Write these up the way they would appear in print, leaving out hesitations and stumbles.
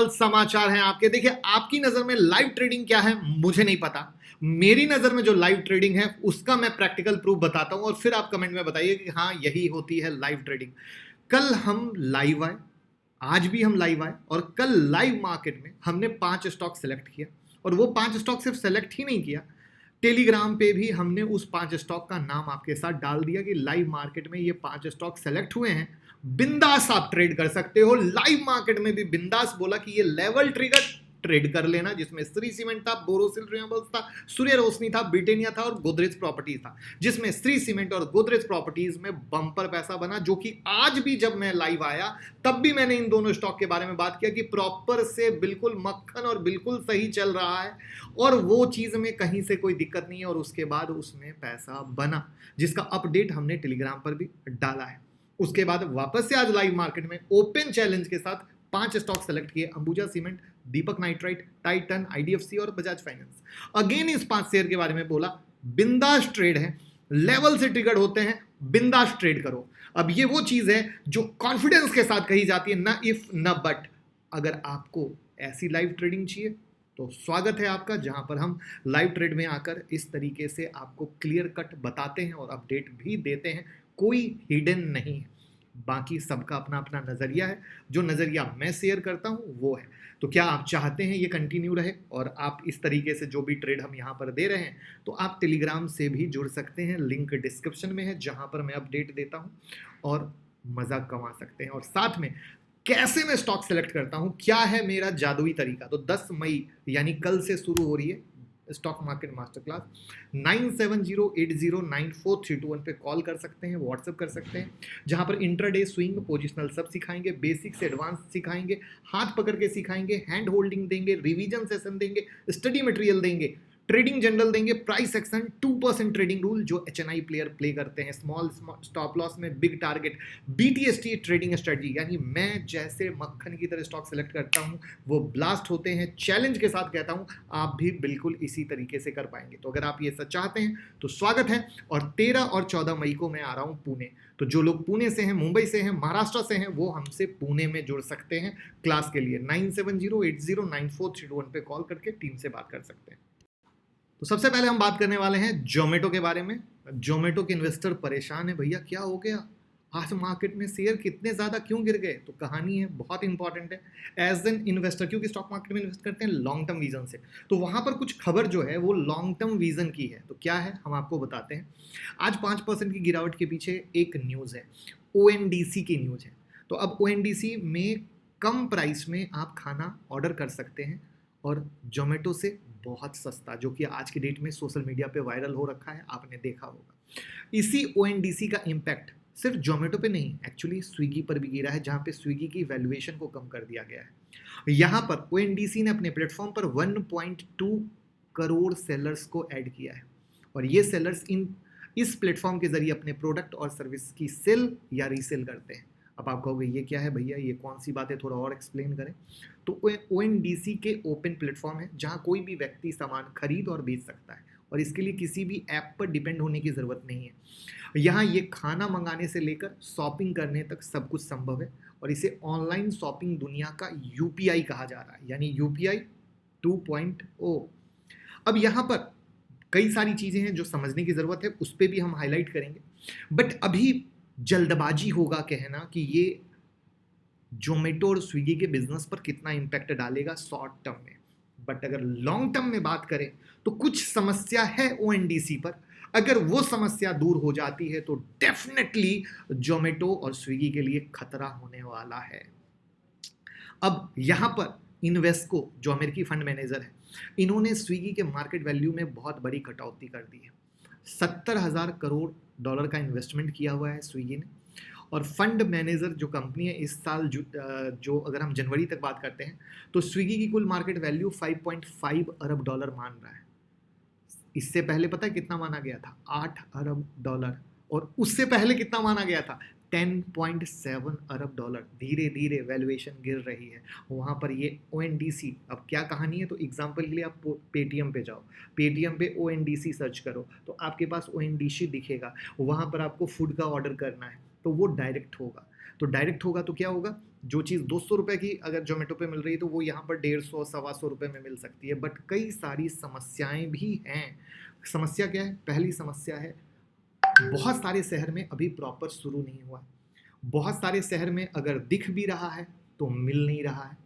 सवाल समाचार हैं आपके। देखिए, आपकी नजर में लाइव ट्रेडिंग क्या है मुझे नहीं पता, मेरी नजर में जो लाइव ट्रेडिंग है उसका मैं प्रैक्टिकल प्रूफ बताता हूं और फिर आप कमेंट में बताइए कि हाँ यही होती है लाइव ट्रेडिंग। कल हम लाइव आए, आज भी हम लाइव आए, और कल लाइव मार्केट में हमने 5 स्टॉक सेलेक्ट किया, और वो 5 स्टॉक सिर्फ सेलेक्ट ही नहीं किया, टेलीग्राम पे भी हमने उस 5 स्टॉक का नाम आपके साथ डाल दिया कि लाइव मार्केट में ये 5 स्टॉक सेलेक्ट हुए हैं, बिंदास आप ट्रेड कर सकते हो। लाइव मार्केट में भी बिंदास बोला कि ये लेवल ट्रिगर ट्रेड कर लेना, जिसमें श्री सीमेंट था, बोरोसिल रिन्यूएबल्स था, सूर्य रोशनी था, ब्रिटेनिया था और गोदरेज प्रॉपर्टीज था, जिसमें श्री सीमेंट और गोदरेज प्रॉपर्टीज में बम्पर पैसा बना, जो कि आज भी जब मैं लाइव आया तब भी मैंने इन दोनों स्टॉक के बारे में बात किया कि प्रॉपर से बिल्कुल मक्खन और बिल्कुल सही चल रहा है और वो चीज में कहीं से कोई दिक्कत नहीं है, और उसके बाद उसमें पैसा बना, जिसका अपडेट हमने टेलीग्राम पर भी डाला है। उसके बाद वापस से आज लाइव मार्केट में ओपन चैलेंज के साथ 5 स्टॉक सेलेक्ट किए, अंबुजा सीमेंट, दीपक नाइट्राइट, टाइटन, आईडीएफसी और बजाज फाइनेंस। अगेन इस 5 शेयर के बारे में बोला बिंदास ट्रेड है, लेवल से ट्रिगर्ड होते हैं, बिंदास ट्रेड करो। अब ये वो चीज है जो कॉन्फिडेंस के साथ कही जाती है, ना इफ ना बट। अगर आपको ऐसी लाइव ट्रेडिंग चाहिए तो स्वागत है आपका, जहां पर हम लाइव ट्रेड में आकर इस तरीके से आपको क्लियर कट बताते हैं और अपडेट भी देते हैं, कोई हिडन नहीं है। बाकी सबका अपना अपना नजरिया है, जो नजरिया मैं शेयर करता हूं वो है। तो क्या आप चाहते हैं ये कंटिन्यू रहे और आप इस तरीके से जो भी ट्रेड हम यहां पर दे रहे हैं, तो आप टेलीग्राम से भी जुड़ सकते हैं, लिंक डिस्क्रिप्शन में है, जहां पर मैं अपडेट देता हूं और मजा कमा सकते हैं। और साथ में कैसे मैं स्टॉक सेलेक्ट करता हूं, क्या है मेरा जादुई तरीका, तो 10 मई यानी कल से शुरू हो रही है स्टॉक मार्केट मास्टर क्लास। 9708094321 पे कॉल कर सकते हैं, व्हाट्सएप कर सकते हैं, जहां पर इंट्राडे स्विंग, पोजिशनल सब सिखाएंगे, बेसिक से एडवांस सिखाएंगे, हाथ पकड़ के सिखाएंगे, हैंड होल्डिंग देंगे, रिवीजन सेशन देंगे, स्टडी मटेरियल देंगे, ट्रेडिंग जनरल देंगे, प्राइस एक्शन, 2% ट्रेडिंग रूल जो एचएनआई प्लेयर प्ले करते हैं, स्मॉल स्टॉप लॉस में big target, BTST trading strategy, यानी मैं जैसे मक्खन की तरह स्टॉक सेलेक्ट करता हूं वो ब्लास्ट होते हैं। चैलेंज के साथ कहता हूं आप भी बिल्कुल इसी तरीके से कर पाएंगे। तो अगर आप ये सब चाहते हैं तो स्वागत है। और 13 और 14 मई को मैं आ रहा हूं पुणे, तो जो लोग पुणे से हैं, मुंबई से हैं, महाराष्ट्र से हैं, वो हमसे पुणे में जुड़ सकते हैं क्लास के लिए। 9708094321 पे कॉल करके टीम से बात कर सकते हैं। तो सबसे पहले हम बात करने वाले हैं जोमेटो के बारे में। जोमेटो के इन्वेस्टर परेशान है, भैया क्या हो गया, आज मार्केट में शेयर कितने ज़्यादा क्यों गिर गए। तो कहानी है बहुत इंपॉर्टेंट है एज एन इन्वेस्टर, क्योंकि स्टॉक मार्केट में इन्वेस्ट करते हैं लॉन्ग टर्म विजन से, तो वहाँ पर कुछ खबर जो है वो लॉन्ग टर्म विजन की है। तो क्या है हम आपको बताते हैं। आज 5% की गिरावट के पीछे एक न्यूज़ है, ONDC की न्यूज़ है। तो अब ONDC में कम प्राइस में आप खाना ऑर्डर कर सकते हैं और जोमेटो से बहुत सस्ता, जो कि आज की डेट में सोशल मीडिया पे वायरल हो रखा है, आपने देखा होगा। इसी ONDC का इम्पैक्ट सिर्फ जोमेटो पे नहीं, एक्चुअली स्विगी पर भी गिरा है, जहां पे स्विगी की वैल्यूएशन को कम कर दिया गया है। यहां पर ONDC ने अपने प्लेटफॉर्म पर 1.2 करोड़ सेलर्स को ऐड किया है, और ये सेलर्स इस प्लेटफॉर्म के जरिए अपने प्रोडक्ट और सर्विस की सेल या रीसेल करते हैं। अब आप कहोगे ये क्या है भैया, ये कौन सी बात है, थोड़ा और एक्सप्लेन करें। तो ONDC के ओपन प्लेटफॉर्म है, जहां कोई भी व्यक्ति सामान खरीद और बेच सकता है, और इसके लिए किसी भी ऐप पर डिपेंड होने की ज़रूरत नहीं है। यहाँ ये खाना मंगाने से लेकर शॉपिंग करने तक सब कुछ संभव है, और इसे ऑनलाइन शॉपिंग दुनिया का UPI कहा जा रहा है, यानी UPI 2.0। अब यहाँ पर कई सारी चीज़ें हैं जो समझने की ज़रूरत है, उस पर भी हम हाईलाइट करेंगे, बट अभी जल्दबाजी होगा कहना कि ये जोमेटो और स्विगी के बिजनेस पर कितना इम्पैक्ट डालेगा शॉर्ट टर्म में। बट अगर लॉन्ग टर्म में बात करें तो कुछ समस्या है ONDC पर, अगर वो समस्या दूर हो जाती है तो डेफिनेटली जोमेटो और स्विगी के लिए खतरा होने वाला है। अब यहाँ पर इन्वेस्को जो अमेरिकी फंड मैनेजर है, इन्होंने स्विगी के मार्केट वैल्यू में बहुत बड़ी कटौती कर दी है। 70,000 करोड़ डॉलर का इन्वेस्टमेंट किया हुआ है स्विगी ने, और फंड मैनेजर जो कंपनी है इस साल जो अगर हम जनवरी तक बात करते हैं तो स्विगी की कुल मार्केट वैल्यू 5.5 अरब डॉलर मान रहा है। इससे पहले पता है कितना माना गया था, 8 अरब डॉलर, और उससे पहले कितना माना गया था, 10.7 अरब डॉलर। धीरे धीरे वैल्यूएशन गिर रही है वहाँ पर ये ONDC। अब क्या कहानी है, तो एग्जांपल के लिए आप पेटीएम पे जाओ, पेटीएम पे ONDC सर्च करो तो आपके पास ONDC दिखेगा, वहाँ पर आपको फूड का ऑर्डर करना है तो वो डायरेक्ट होगा। तो डायरेक्ट होगा तो क्या होगा, जो चीज़ 200 रुपये की अगर जोमेटो पे मिल रही है तो वो यहाँ पर 150 125 रुपये में मिल सकती है। बट कई सारी समस्याएं भी हैं। समस्या क्या है? पहली समस्या है, बहुत सारे शहर में अभी प्रॉपर शुरू नहीं हुआ है। बहुत सारे शहर में अगर दिख भी रहा है तो मिल नहीं रहा है।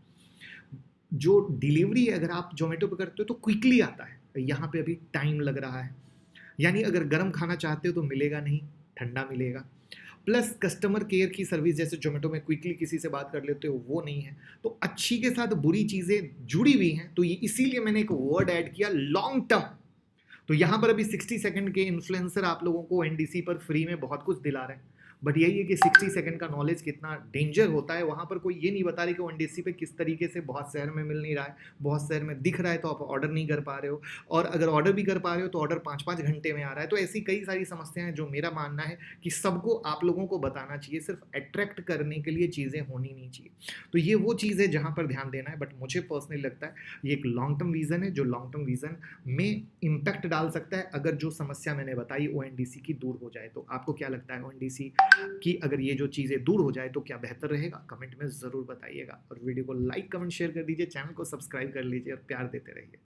जो डिलीवरी अगर आप जोमेटो पे करते हो तो क्विकली आता है, यहाँ पे अभी टाइम लग रहा है। यानी अगर गर्म खाना चाहते हो तो मिलेगा नहीं, ठंडा मिलेगा। प्लस कस्टमर केयर की सर्विस जैसे जोमेटो में क्विकली किसी से बात कर लेते हो वो नहीं है। तो अच्छी के साथ बुरी चीज़ें जुड़ी हुई हैं। तो ये इसीलिए मैंने एक वर्ड ऐड किया, लॉन्ग टर्म। तो यहाँ पर अभी 60 सेकंड के इन्फ्लुएंसर आप लोगों को एनडीसी पर फ्री में बहुत कुछ दिला रहे हैं। बट यही है कि 60 सेकंड का नॉलेज कितना डेंजर होता है। वहाँ पर कोई ये नहीं बता रही कि ओएनडीसी पे किस तरीके से बहुत शहर में मिल नहीं रहा है, बहुत शहर में दिख रहा है तो आप ऑर्डर नहीं कर पा रहे हो, और अगर ऑर्डर भी कर पा रहे हो तो ऑर्डर 5-5 घंटे में आ रहा है। तो ऐसी कई सारी समस्याएं हैं जो मेरा मानना है कि सबको आप लोगों को बताना चाहिए। सिर्फ अट्रैक्ट करने के लिए चीज़ें होनी नहीं चाहिए। तो ये वो चीज़ है जहाँ पर ध्यान देना है। बट मुझे पर्सनली लगता है ये एक लॉन्ग टर्म विजन है, जो लॉन्ग टर्म विजन में इम्पैक्ट डाल सकता है अगर जो समस्या मैंने बताई ओएनडीसी की दूर हो जाए। तो आपको क्या लगता है ओएनडीसी की अगर ये जो चीज़ें दूर हो जाए तो क्या बेहतर रहेगा? कमेंट में ज़रूर बताइएगा, और वीडियो को लाइक कमेंट शेयर कर दीजिए, चैनल को सब्सक्राइब कर लीजिए और प्यार देते रहिए।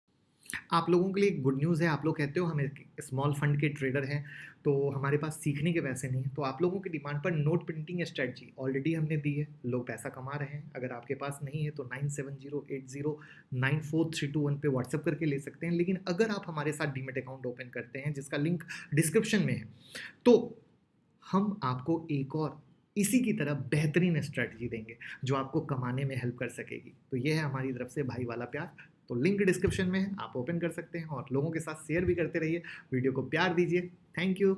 आप लोगों के लिए एक गुड न्यूज़ है। आप लोग कहते हो हम स्मॉल फंड के ट्रेडर हैं तो हमारे पास सीखने के पैसे नहीं हैं। तो आप लोगों की डिमांड पर नोट प्रिंटिंग स्ट्रेटजी ऑलरेडी हमने दी है, लोग पैसा कमा रहे हैं। अगर आपके पास नहीं है तो 9708094321 पे व्हाट्सएप करके ले सकते हैं। लेकिन अगर आप हमारे साथ डीमेट अकाउंट ओपन करते हैं जिसका लिंक डिस्क्रिप्शन में है, तो हम आपको एक और इसी की तरह बेहतरीन स्ट्रेटजी देंगे जो आपको कमाने में हेल्प कर सकेगी। तो ये है हमारी तरफ से भाई वाला प्यार। तो लिंक डिस्क्रिप्शन में है, आप ओपन कर सकते हैं और लोगों के साथ शेयर भी करते रहिए, वीडियो को प्यार दीजिए। Thank you.